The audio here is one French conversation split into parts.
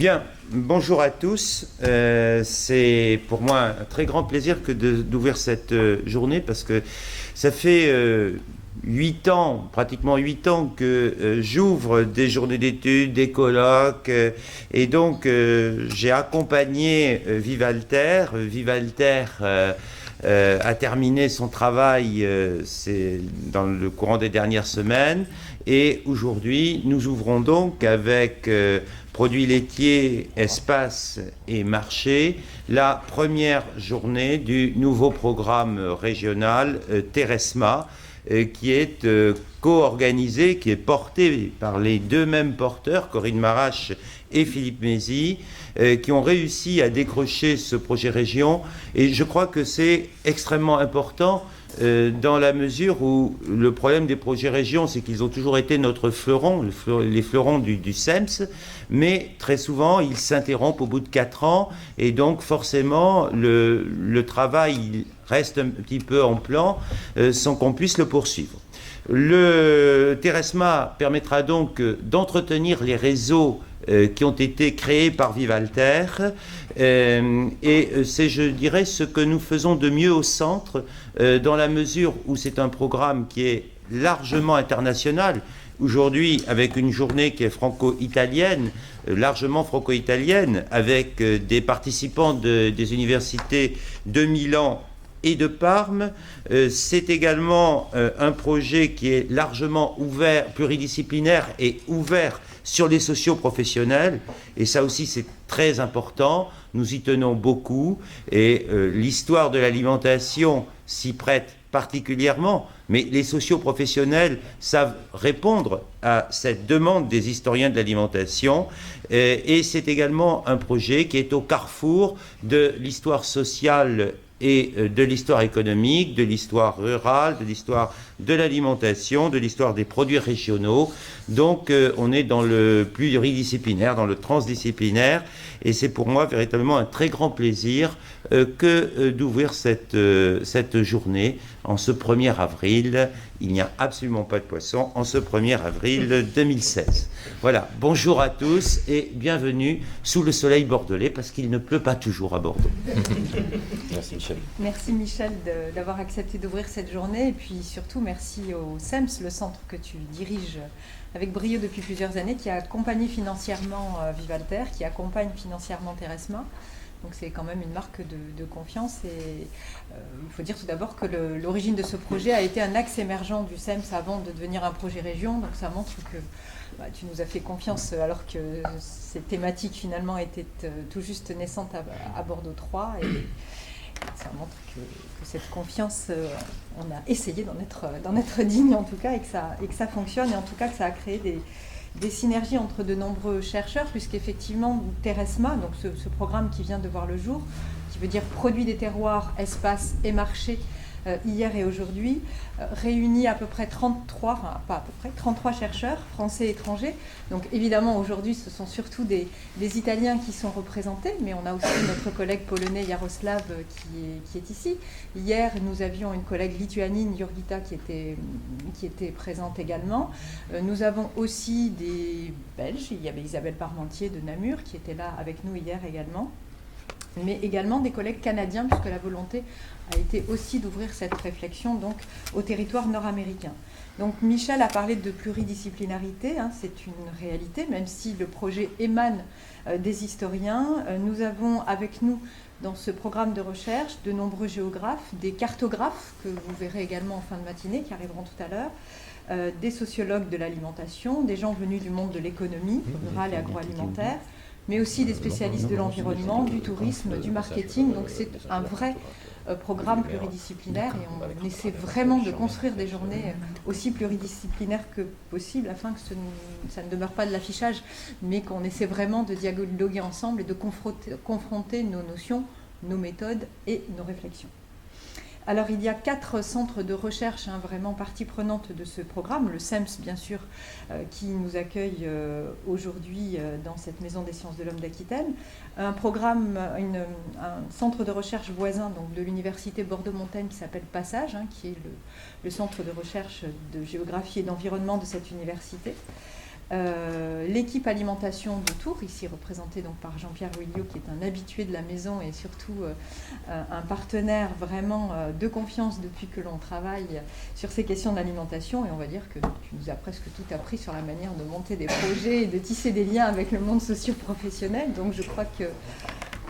Bien, bonjour à tous. C'est pour moi un très grand plaisir d'ouvrir cette journée parce que ça fait 8 ans, pratiquement 8 ans que j'ouvre des journées d'études, des colloques, et donc j'ai accompagné Vivalter. Vivalter a terminé son travail c'est dans le courant des dernières semaines, et aujourd'hui nous ouvrons donc avec produits laitiers, espace et marché, la première journée du nouveau programme régional Teresma, qui est co-organisé, qui est porté par les deux mêmes porteurs, Corinne Marache et Philippe Mézy, qui ont réussi à décrocher ce projet région. Et je crois que c'est extrêmement important dans la mesure où le problème des projets régions, c'est qu'ils ont toujours été notre fleuron, les fleurons du SEMS, mais très souvent, ils s'interrompent au bout de 4 ans, et donc forcément, le travail il reste un petit peu en plan sans qu'on puisse le poursuivre. Le Teresma permettra donc d'entretenir les réseaux qui ont été créés par Vivalter, et c'est, je dirais, ce que nous faisons de mieux au centre, dans la mesure où c'est un programme qui est largement international. Aujourd'hui, avec une journée qui est franco-italienne, largement franco-italienne, avec des participants des universités de Milan et de Parme. C'est également un projet qui est largement ouvert, pluridisciplinaire et ouvert sur les socio-professionnels, et ça aussi c'est très important, nous y tenons beaucoup, et l'histoire de l'alimentation s'y prête particulièrement, mais les socio-professionnels savent répondre à cette demande des historiens de l'alimentation, et c'est également un projet qui est au carrefour de l'histoire sociale et de l'histoire économique, de l'histoire rurale, de l'histoire de l'alimentation, de l'histoire des produits régionaux. Donc on est dans le pluridisciplinaire, dans le transdisciplinaire, et c'est pour moi véritablement un très grand plaisir que d'ouvrir cette journée en ce 1er avril. Il n'y a absolument pas de poisson en ce 1er avril 2016. Voilà, bonjour à tous et bienvenue sous le soleil bordelais, parce qu'il ne pleut pas toujours à Bordeaux. Merci Michel. Merci Michel d'avoir accepté d'ouvrir cette journée, et puis surtout merci au SEMS, le centre que tu diriges avec brio depuis plusieurs années, qui a accompagné financièrement Vivalter, qui accompagne financièrement Teresma. Donc c'est quand même une marque de confiance, et il faut dire tout d'abord que l'origine de ce projet a été un axe émergent du SEMS avant de devenir un projet région, donc ça montre que tu nous as fait confiance alors que ces thématiques finalement étaient tout juste naissantes à Bordeaux 3, et ça montre que cette confiance, on a essayé d'en être digne en tout cas, et que ça fonctionne, et en tout cas que ça a créé des synergies entre de nombreux chercheurs, puisqu'effectivement Teresma, donc ce programme qui vient de voir le jour, qui veut dire produits des terroirs, espace et marché, hier et aujourd'hui, réunit à peu près 33 chercheurs français et étrangers. Donc évidemment aujourd'hui ce sont surtout des Italiens qui sont représentés, mais on a aussi notre collègue polonais Jaroslav qui est ici. Hier nous avions une collègue lituanienne, Jurgita, qui était présente également. Nous avons aussi des Belges, il y avait Isabelle Parmentier de Namur qui était là avec nous hier également, mais également des collègues canadiens, puisque la volonté a été aussi d'ouvrir cette réflexion donc au territoire nord-américain. Donc Michel a parlé de pluridisciplinarité, c'est une réalité, même si le projet émane des historiens. Nous avons avec nous dans ce programme de recherche de nombreux géographes, des cartographes que vous verrez également en fin de matinée, qui arriveront tout à l'heure, des sociologues de l'alimentation, des gens venus du monde de l'économie rurale et agroalimentaire, mais aussi des spécialistes de l'environnement, du tourisme, du marketing. Donc c'est un vrai programme pluridisciplinaire, et on essaie vraiment de construire des journées aussi pluridisciplinaires que possible, afin que ça ne demeure pas de l'affichage, mais qu'on essaie vraiment de dialoguer ensemble et de confronter nos notions, nos méthodes et nos réflexions. Alors il y a 4 centres de recherche vraiment partie prenante de ce programme, le SEMS bien sûr, qui nous accueille aujourd'hui dans cette Maison des sciences de l'homme d'Aquitaine, un centre de recherche voisin donc, de l'université Bordeaux-Montaigne qui s'appelle Passage, qui est le centre de recherche de géographie et d'environnement de cette université, L'équipe alimentation de Tours, ici représentée donc par Jean-Pierre Ouillot, qui est un habitué de la maison et surtout un partenaire vraiment de confiance depuis que l'on travaille sur ces questions d'alimentation. Et on va dire que tu nous as presque tout appris sur la manière de monter des projets et de tisser des liens avec le monde socio-professionnel. Donc je crois que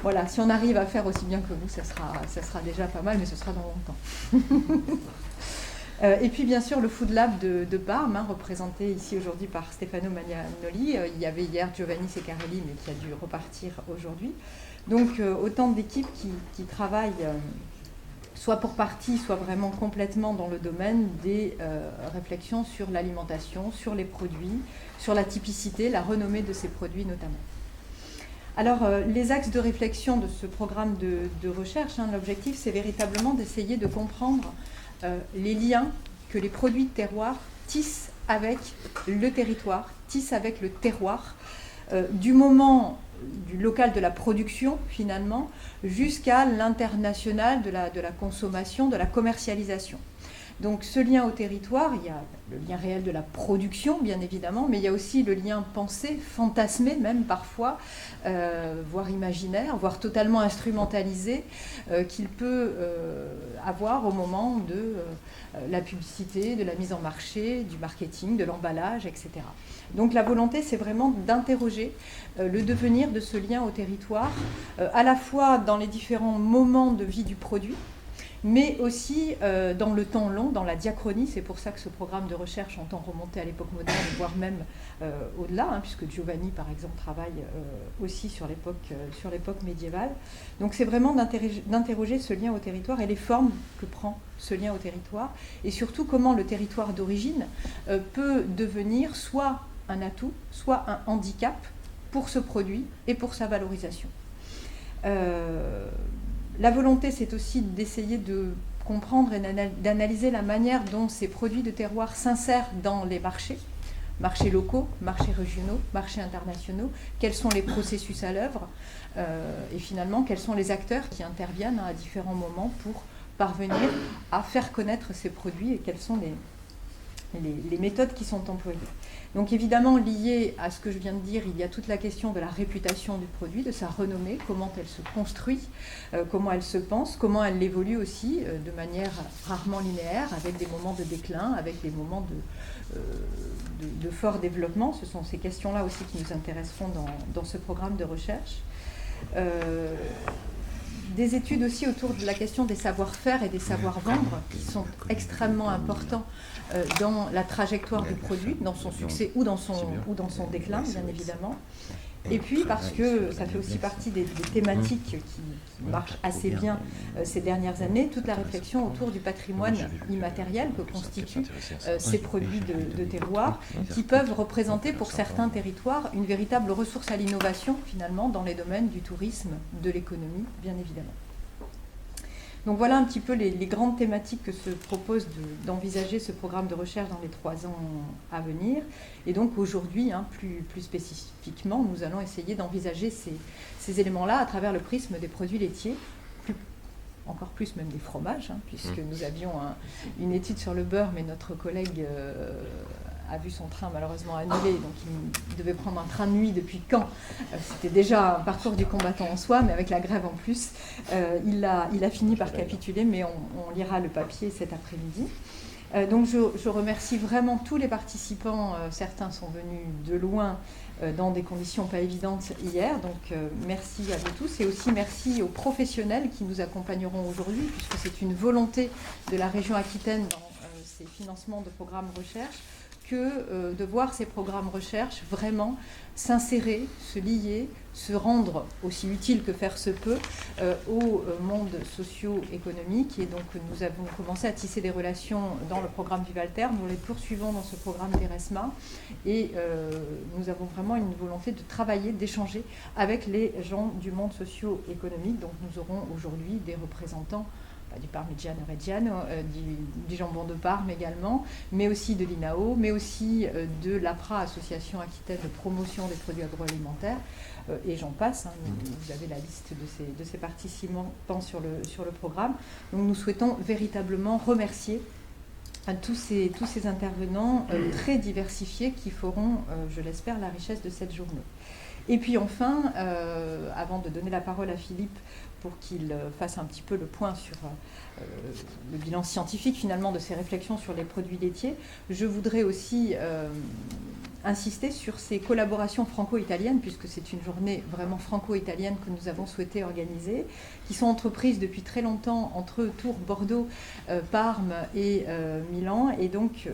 voilà, si on arrive à faire aussi bien que vous, ça sera déjà pas mal, mais ce sera dans longtemps. Et puis bien sûr le Food Lab de Parme, représenté ici aujourd'hui par Stefano Magnanoli. Il y avait hier Giovanni Seccarelli, mais qui a dû repartir aujourd'hui. Donc autant d'équipes qui travaillent soit pour partie, soit vraiment complètement dans le domaine des réflexions sur l'alimentation, sur les produits, sur la typicité, la renommée de ces produits notamment. Alors, les axes de réflexion de ce programme de recherche, l'objectif, c'est véritablement d'essayer de comprendre les liens que les produits de terroir tissent avec le territoire, tissent avec le terroir, du moment du local de la production, finalement, jusqu'à l'international de la consommation, de la commercialisation. Donc ce lien au territoire, il y a le lien réel de la production, bien évidemment, mais il y a aussi le lien pensé, fantasmé même parfois, voire imaginaire, voire totalement instrumentalisé, qu'il peut avoir au moment de la publicité, de la mise en marché, du marketing, de l'emballage, etc. Donc la volonté, c'est vraiment d'interroger le devenir de ce lien au territoire, à la fois dans les différents moments de vie du produit, mais aussi dans le temps long, dans la diachronie. C'est pour ça que ce programme de recherche entend remonter à l'époque moderne, voire même au-delà, puisque Giovanni, par exemple, travaille aussi sur l'époque médiévale. Donc c'est vraiment d'interroger ce lien au territoire et les formes que prend ce lien au territoire, et surtout comment le territoire d'origine peut devenir soit un atout, soit un handicap pour ce produit et pour sa valorisation. La volonté, c'est aussi d'essayer de comprendre et d'analyser la manière dont ces produits de terroir s'insèrent dans les marchés locaux, marchés régionaux, marchés internationaux, quels sont les processus à l'œuvre, et finalement, quels sont les acteurs qui interviennent à différents moments pour parvenir à faire connaître ces produits et quelles sont les méthodes qui sont employées. Donc évidemment, lié à ce que je viens de dire, il y a toute la question de la réputation du produit, de sa renommée, comment elle se construit, comment elle se pense, comment elle évolue aussi de manière rarement linéaire, avec des moments de déclin, avec des moments de fort développement. Ce sont ces questions-là aussi qui nous intéresseront dans ce programme de recherche. Des études aussi autour de la question des savoir-faire et des savoir-vendre qui sont extrêmement importants dans la trajectoire du produit, dans son succès ou dans son déclin, bien évidemment. Et puis parce que ça fait aussi partie des thématiques qui marchent assez bien ces dernières années, toute la réflexion autour du patrimoine immatériel que constituent ces produits de terroir, qui peuvent représenter pour certains territoires une véritable ressource à l'innovation, finalement, dans les domaines du tourisme, de l'économie, bien évidemment. Donc voilà un petit peu les grandes thématiques que se propose d'envisager ce programme de recherche dans les 3 ans à venir. Et donc aujourd'hui, plus spécifiquement, nous allons essayer d'envisager ces éléments-là à travers le prisme des produits laitiers, encore plus même des fromages, puisque nous avions une étude sur le beurre, mais notre collègue a vu son train malheureusement annulé, donc il devait prendre un train de nuit depuis quand. C'était déjà un parcours du combattant en soi, mais avec la grève en plus, il a fini par capituler, mais on lira le papier cet après-midi. Donc je remercie vraiment tous les participants. Certains sont venus de loin dans des conditions pas évidentes hier, donc merci à vous tous, et aussi merci aux professionnels qui nous accompagneront aujourd'hui, puisque c'est une volonté de la région Aquitaine dans ces financements de programmes recherche, que de voir ces programmes recherche vraiment s'insérer, se lier, se rendre aussi utile que faire se peut au monde socio-économique. Et donc nous avons commencé à tisser des relations dans le programme Vivalter, nous les poursuivons dans ce programme Teresma, et nous avons vraiment une volonté de travailler, d'échanger avec les gens du monde socio-économique. Donc nous aurons aujourd'hui des représentants du Parmigiano Reggiano, du jambon de Parme également, mais aussi de l'INAO, mais aussi de l'APRA, Association Aquitaine de promotion des produits agroalimentaires, et j'en passe. Vous avez la liste de ces participants sur le programme. Donc nous souhaitons véritablement remercier à tous ces intervenants très diversifiés qui feront, je l'espère, la richesse de cette journée. Et puis enfin, avant de donner la parole à Philippe pour qu'il fasse un petit peu le point sur le bilan scientifique finalement de ces réflexions sur les produits laitiers, je voudrais aussi insister sur ces collaborations franco-italiennes, puisque c'est une journée vraiment franco-italienne que nous avons souhaité organiser, qui sont entreprises depuis très longtemps entre Tours, Bordeaux, Parme et Milan, et donc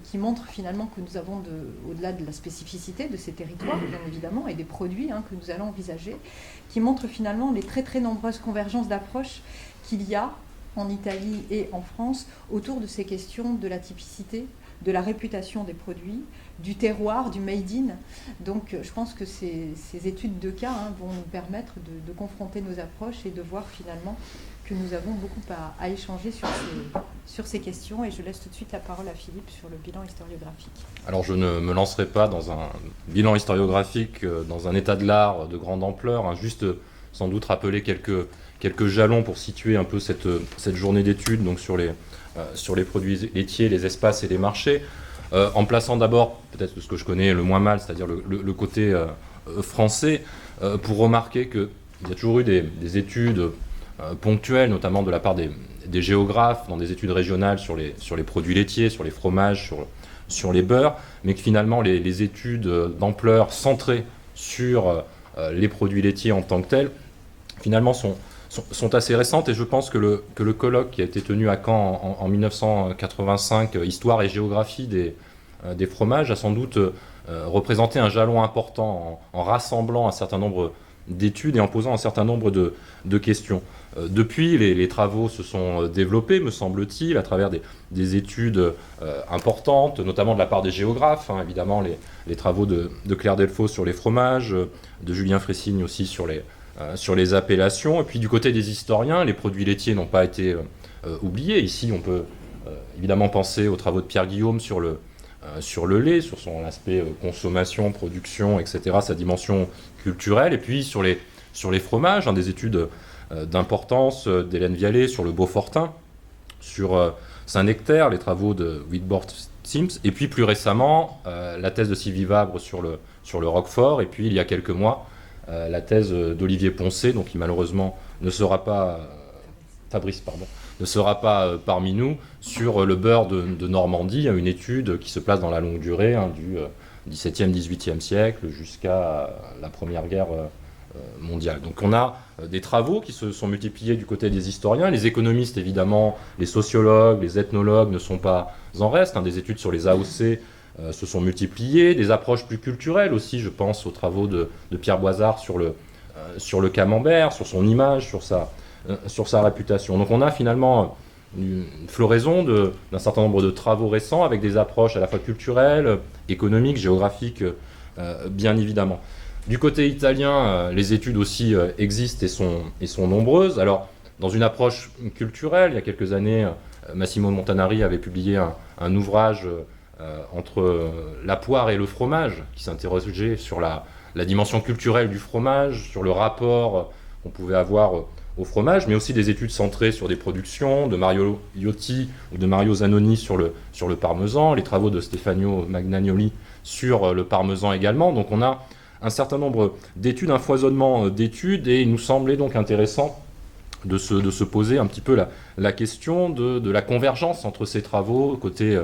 qui montrent finalement que nous avons, au-delà de la spécificité de ces territoires, bien évidemment, et des produits que nous allons envisager, qui montrent finalement les très très nombreuses convergences d'approches qu'il y a en Italie et en France autour de ces questions de la typicité, de la réputation des produits, du terroir, du made in. Donc je pense que ces études de cas vont nous permettre de confronter nos approches et de voir finalement que nous avons beaucoup à échanger sur ces questions. Et je laisse tout de suite la parole à Philippe sur le bilan historiographique. Alors je ne me lancerai pas dans un bilan historiographique dans un état de l'art de grande ampleur, juste sans doute rappeler quelques jalons pour situer un peu cette journée d'études donc sur les produits laitiers, les espaces et les marchés, en plaçant d'abord peut-être ce que je connais le moins mal, c'est-à-dire le côté français, pour remarquer qu'il y a toujours eu des études ponctuelles, notamment de la part des géographes, dans des études régionales sur les produits laitiers, sur les fromages, sur les beurres, mais que finalement les études d'ampleur centrées sur les produits laitiers en tant que tels, finalement sont assez récentes, et je pense que le colloque qui a été tenu à Caen en 1985, Histoire et géographie des fromages, a sans doute représenté un jalon important en rassemblant un certain nombre d'études et en posant un certain nombre de questions. Depuis, les travaux se sont développés, me semble-t-il, à travers des études importantes, notamment de la part des géographes, évidemment les travaux de Claire Delfaux sur les fromages, de Julien Fressigne aussi sur les appellations. Et puis du côté des historiens, les produits laitiers n'ont pas été oubliés. Ici, on peut évidemment penser aux travaux de Pierre Guillaume sur le lait, sur son aspect consommation, production, etc., sa dimension culturelle. Et puis sur les fromages, des études d'importance d'Hélène Vialet sur le Beaufortin, sur Saint-Nectaire, les travaux de Whitbord Sims, et puis plus récemment, la thèse de Sylvie Vabre sur le Roquefort, et puis il y a quelques mois, la thèse d'Olivier Poncet, donc qui malheureusement ne sera pas Fabrice, pardon, ne sera pas parmi nous, sur le beurre de Normandie, une étude qui se place dans la longue durée, du XVIIe, XVIIIe siècle jusqu'à la Première Guerre mondiale. Donc on a des travaux qui se sont multipliés du côté des historiens. Les économistes, évidemment, les sociologues, les ethnologues ne sont pas en reste. Des études sur les AOC se sont multipliées. Des approches plus culturelles aussi, je pense aux travaux de Pierre Boisard sur le camembert, sur son image, sur sa réputation. Donc on a finalement une floraison d'un certain nombre de travaux récents avec des approches à la fois culturelles, économiques, géographiques, bien évidemment. Du côté italien, les études aussi existent et sont nombreuses. Alors, dans une approche culturelle, il y a quelques années, Massimo Montanari avait publié un ouvrage entre la poire et le fromage, qui s'interrogeait sur la dimension culturelle du fromage, sur le rapport qu'on pouvait avoir au fromage, mais aussi des études centrées sur des productions de Mario Iotti ou de Mario Zanoni sur le parmesan, les travaux de Stefano Magnagnoli sur le parmesan également. Donc on a un certain nombre d'études, un foisonnement d'études, et il nous semblait donc intéressant de se poser un petit peu la question de la convergence entre ces travaux côté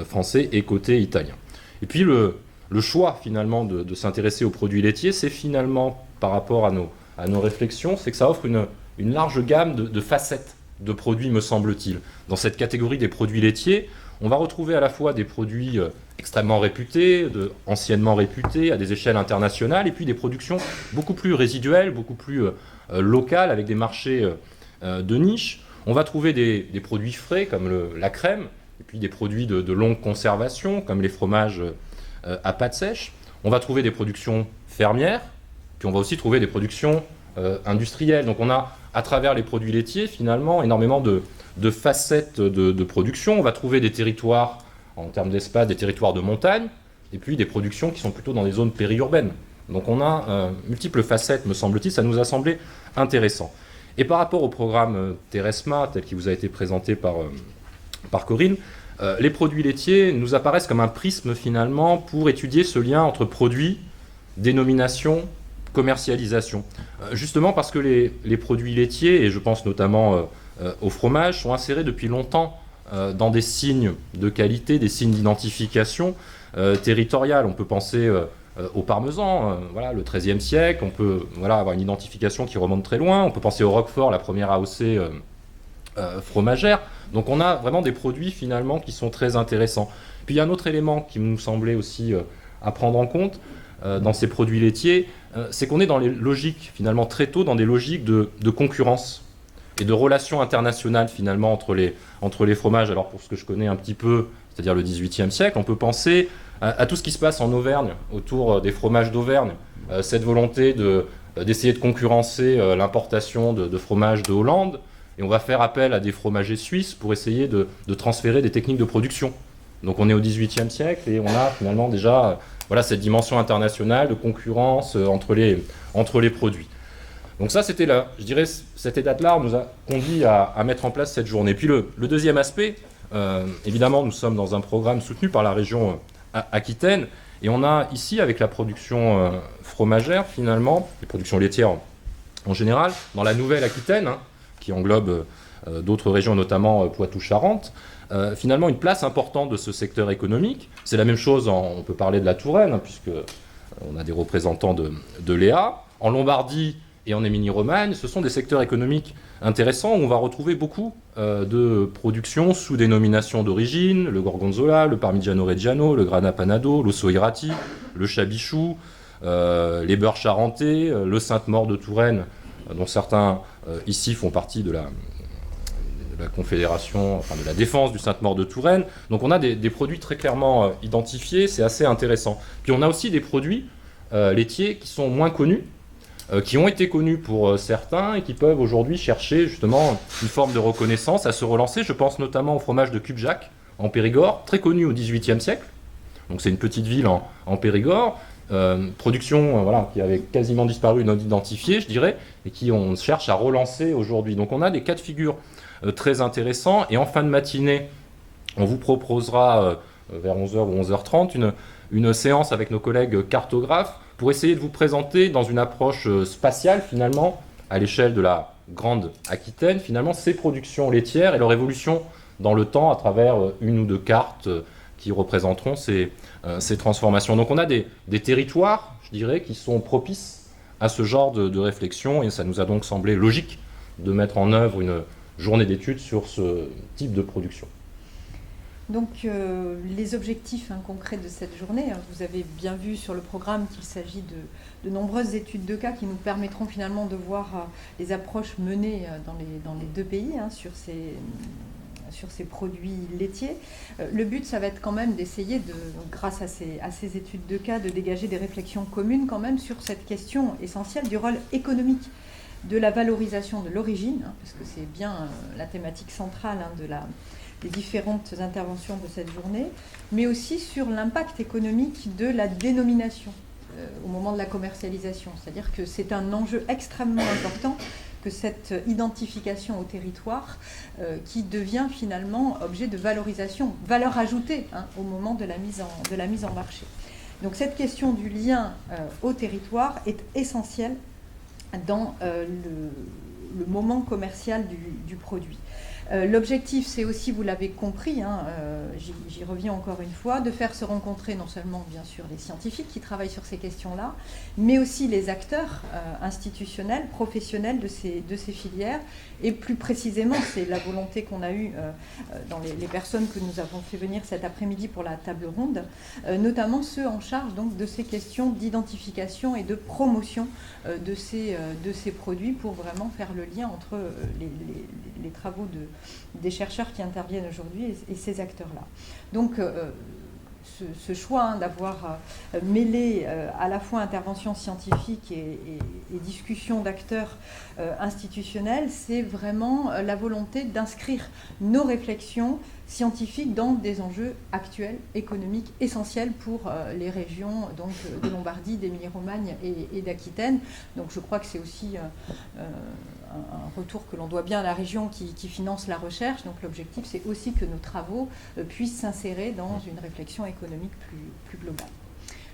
français et côté italien. Et puis le choix finalement de s'intéresser aux produits laitiers, c'est finalement par rapport à nos réflexions, c'est que ça offre une large gamme de facettes de produits, me semble-t-il. Dans cette catégorie des produits laitiers, on va retrouver à la fois des produits extrêmement réputés, anciennement réputés, à des échelles internationales, et puis des productions beaucoup plus résiduelles, beaucoup plus locales, avec des marchés de niche. On va trouver des produits frais, comme la crème, et puis des produits de longue conservation, comme les fromages à pâte sèche. On va trouver des productions fermières, puis on va aussi trouver des productions industrielles. Donc on a, à travers les produits laitiers, finalement, énormément de facettes de production. On va trouver des territoires, en termes d'espace, des territoires de montagne, et puis des productions qui sont plutôt dans des zones périurbaines. Donc on a multiples facettes, me semble-t-il, ça nous a semblé intéressant. Et par rapport au programme Teresma, tel qu'il vous a été présenté par Corinne, Les produits laitiers nous apparaissent comme un prisme finalement pour étudier ce lien entre produits, dénomination, commercialisation. Justement parce que les produits laitiers, et je pense notamment au fromage, sont insérés depuis longtemps dans des signes de qualité, des signes d'identification territoriale. On peut penser au parmesan, voilà, le XIIIe siècle, on peut avoir une identification qui remonte très loin, on peut penser au Roquefort, la première AOC fromagère. Donc on a vraiment des produits finalement qui sont très intéressants. Puis il y a un autre élément qui nous semblait aussi à prendre en compte dans ces produits laitiers, c'est qu'on est dans les logiques finalement très tôt, dans des logiques de concurrence et de relations internationales finalement entre les fromages. Alors pour ce que je connais un petit peu, c'est-à-dire le XVIIIe siècle, on peut penser à tout ce qui se passe en Auvergne, autour des fromages d'Auvergne, cette volonté d'essayer de concurrencer l'importation de fromages de Hollande, et on va faire appel à des fromagers suisses pour essayer de transférer des techniques de production. Donc on est au XVIIIe siècle et on a finalement déjà cette dimension internationale de concurrence entre les produits. Donc ça, c'était je dirais, cet état de l'art nous a conduit à mettre en place cette journée. Puis le deuxième aspect, évidemment, nous sommes dans un programme soutenu par la région Aquitaine, et on a ici, avec la production fromagère, finalement, les productions laitières en général, dans la nouvelle Aquitaine, qui englobe d'autres régions, notamment Poitou-Charentes, finalement une place importante de ce secteur économique. C'est la même chose, on peut parler de la Touraine, puisque on a des représentants de l'EA. En Lombardie et en Émilie-Romagne, ce sont des secteurs économiques intéressants où on va retrouver beaucoup de productions sous dénomination d'origine, le Gorgonzola, le Parmigiano Reggiano, le Grana Panado, l'Osso Irati, le Chabichou, les beurres charentais, le Sainte-Maure de Touraine, dont certains ici font partie de la confédération, enfin de la défense du Sainte-Maure de Touraine. Donc on a des produits très clairement identifiés, c'est assez intéressant. Puis on a aussi des produits laitiers qui sont moins connus, qui ont été connus pour certains et qui peuvent aujourd'hui chercher justement une forme de reconnaissance, à se relancer. Je pense notamment au fromage de Cubjac en Périgord, très connu au XVIIIe siècle. Donc c'est une petite ville en Périgord, production qui avait quasiment disparu, non identifiée, je dirais, et qui on cherche à relancer aujourd'hui. Donc on a des cas de figure très intéressants, et en fin de matinée, on vous proposera vers 11h ou 11h30 une séance avec nos collègues cartographes pour essayer de vous présenter dans une approche spatiale finalement, à l'échelle de la grande Aquitaine, finalement ces productions laitières et leur évolution dans le temps à travers une ou deux cartes qui représenteront ces transformations. Donc on a des territoires, je dirais, qui sont propices à ce genre de réflexion, et ça nous a donc semblé logique de mettre en œuvre une journée d'études sur ce type de production. Donc les objectifs concrets de cette journée, vous avez bien vu sur le programme qu'il s'agit de nombreuses études de cas qui nous permettront finalement de voir les approches menées dans les deux pays sur ces produits laitiers. Le but, ça va être quand même d'essayer, grâce à ces études de cas, de dégager des réflexions communes quand même sur cette question essentielle du rôle économique de la valorisation de l'origine, parce que c'est bien la thématique centrale des différentes interventions de cette journée, mais aussi sur l'impact économique de la dénomination au moment de la commercialisation. C'est-à-dire que c'est un enjeu extrêmement important que cette identification au territoire qui devient finalement objet de valorisation, valeur ajoutée au moment de la mise en marché. Donc cette question du lien au territoire est essentielle dans le moment commercial du produit. L'objectif, c'est aussi, vous l'avez compris, j'y reviens encore une fois, de faire se rencontrer non seulement, bien sûr, les scientifiques qui travaillent sur ces questions-là, mais aussi les acteurs institutionnels, professionnels de ces filières. Et plus précisément, c'est la volonté qu'on a eue dans les personnes que nous avons fait venir cet après-midi pour la table ronde, notamment ceux en charge donc, de ces questions d'identification et de promotion de ces produits pour vraiment faire le lien entre les travaux des chercheurs qui interviennent aujourd'hui et ces acteurs-là. Donc, ce choix d'avoir mêlé à la fois intervention scientifique et discussion d'acteurs institutionnels, c'est vraiment la volonté d'inscrire nos réflexions scientifiques dans des enjeux actuels, économiques, essentiels pour les régions donc, de Lombardie, d'Émilie-Romagne et d'Aquitaine. Donc je crois que c'est aussi un retour que l'on doit bien à la région qui finance la recherche. Donc l'objectif, c'est aussi que nos travaux puissent s'insérer dans une réflexion économique plus globale.